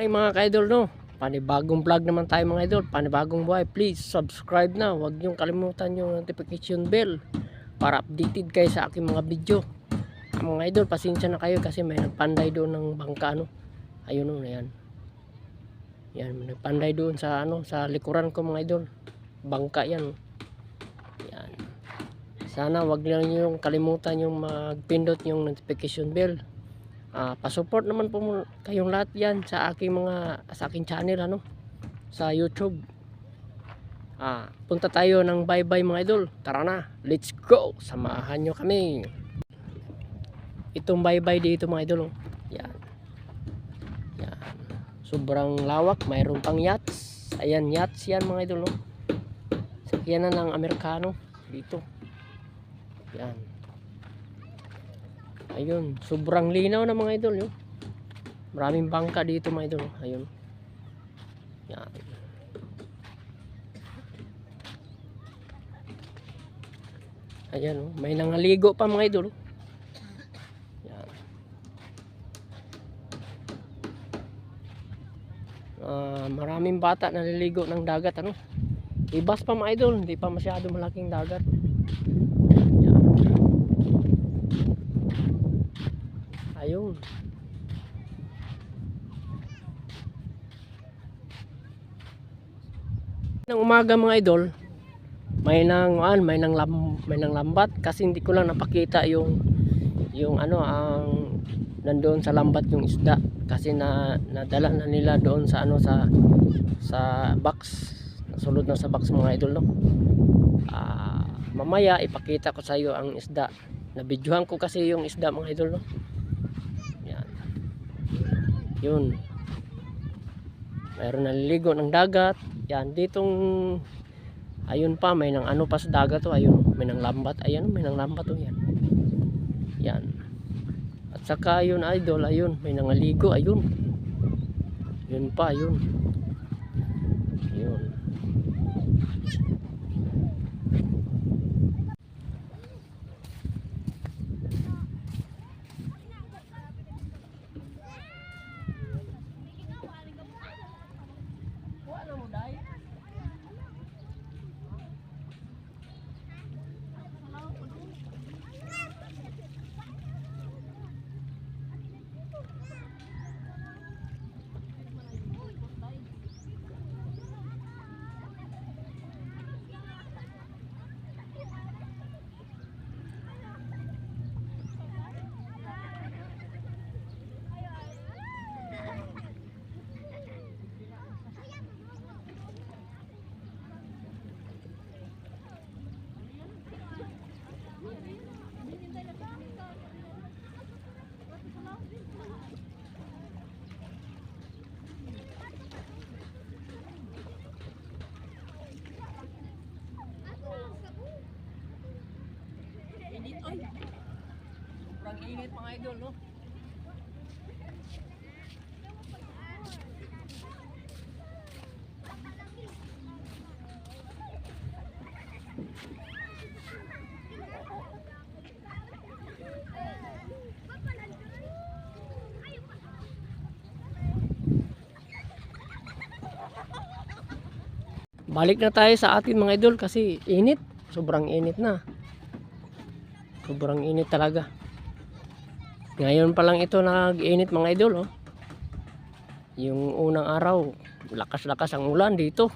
morning mga ka-idol, no? Panibagong vlog naman tayo mga idol, panibagong buhay. Please subscribe na, huwag niyong kalimutan yung notification bell para updated kayo sa aking mga video. Mga idol, pasensya na kayo kasi may nagpanday doon ng bangka, no? Ayun, no, yan. Yan, may nagpanday doon sa sa likuran ko mga idol. Bangka yan, no? Yan. Sana huwag niyo kalimutan yung magpindot yung notification bell. Pa-support naman po kayong lahat yan sa aking channel sa YouTube. Punta tayo ng bye-bye mga idol. Tara na, let's go. Samahan nyo kami. Itong bye-bye dito mga idol, oh. Yan. Yan. Sobrang lawak, mayroon pang yachts. Ayan, yachts yan mga idol, oh. Sakyanan ng Amerikano dito. Yan. Ayun, sobrang linaw na mga idol, yun. Maraming bangka dito mga idol. Ayun. Yan. Ayan, oh. May nangaligo pa mga idol. Yan. Maraming bata naliligo ng dagat, Ibas pa mga idol, hindi pa masyado malaking dagat. Ayun. Nang umaga mga idol, may nang lambat kasi hindi ko lang napakita yung ang nandoon sa lambat yung isda kasi nadala na nila doon sa sa box. Nasulod na sa box mga idol, no. Mamaya ipakita ko sa iyo ang isda. Nabidyohan ko kasi yung isda mga idol, no. Yun, mayroon naliligo ng dagat. Yan, ditong ayun pa, may nang pa sa dagat, ayun, may nang lambat. Ayan, may nang lambat, yan. Yan. At saka yun idol, ayun, may nangaligo, ayun. Yun pa, yun. Yun. Sobrang init mga idol, no? Balik na tayo sa atin mga idol kasi init, sobrang init na. Sobrang init talaga. Ngayon pa lang ito nag-init mga idol, oh. Yung unang araw, lakas-lakas ang ulan dito.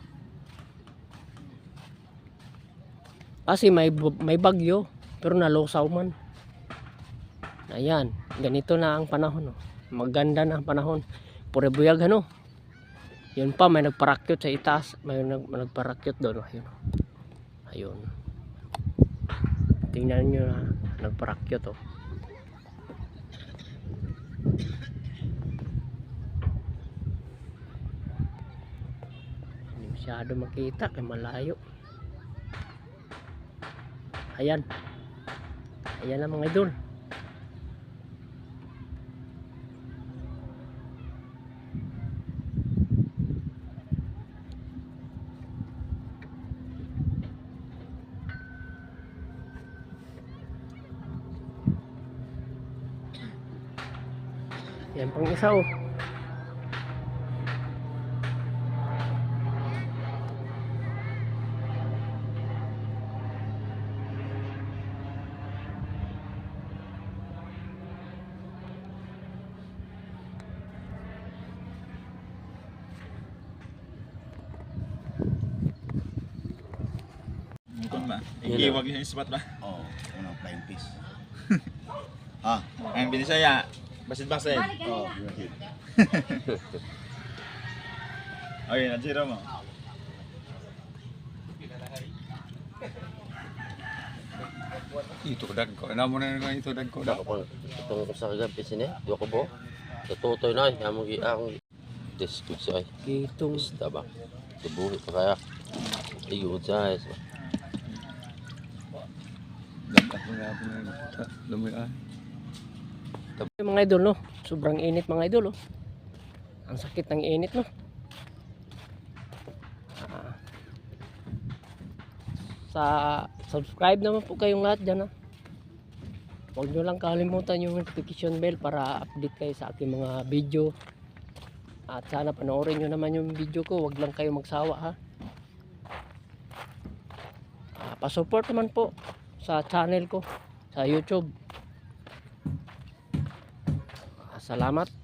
Kasi may bagyo, pero nalusaw man. Ayan, ganito na ang panahon, oh. Maganda na ang panahon. Pure buyag, Yun pa, may nagparakyot sa itaas. May nagparakyot doon, oh. Ayun. Ayun. Tingnan nyo na nagparakyot, oh. Hindi masyado makita kaya malayo. Ayan. Ayan na mga idol. Yan pang isa, oh. Ikiwag yung spot ba? Oo, unang flying fish. Ang binisaya, basit-basit. Oo, yun. Okay, na-zero mo. Ito dag ko. Ano mo na nga ito dag ko. Dako pang itong sa kagabi sini, di ko bo. Tutoy na ay amo gi ang disco siya ay. Gitong Basta ba. Tubuhi pa kaya. Ayun sa ay. Dapat mo na po na lumian. mga idol no. Sobrang init mga idol oh. Ang sakit ng init no. Ah, sa subscribe naman po kayong lahat dyan ha. Huwag nyo lang kalimutan yung notification bell para update kayo sa aking mga video. At sana panoorin nyo naman yung video ko. Huwag lang kayo magsawa ha. Pasupport naman po sa channel ko sa YouTube. Salamat.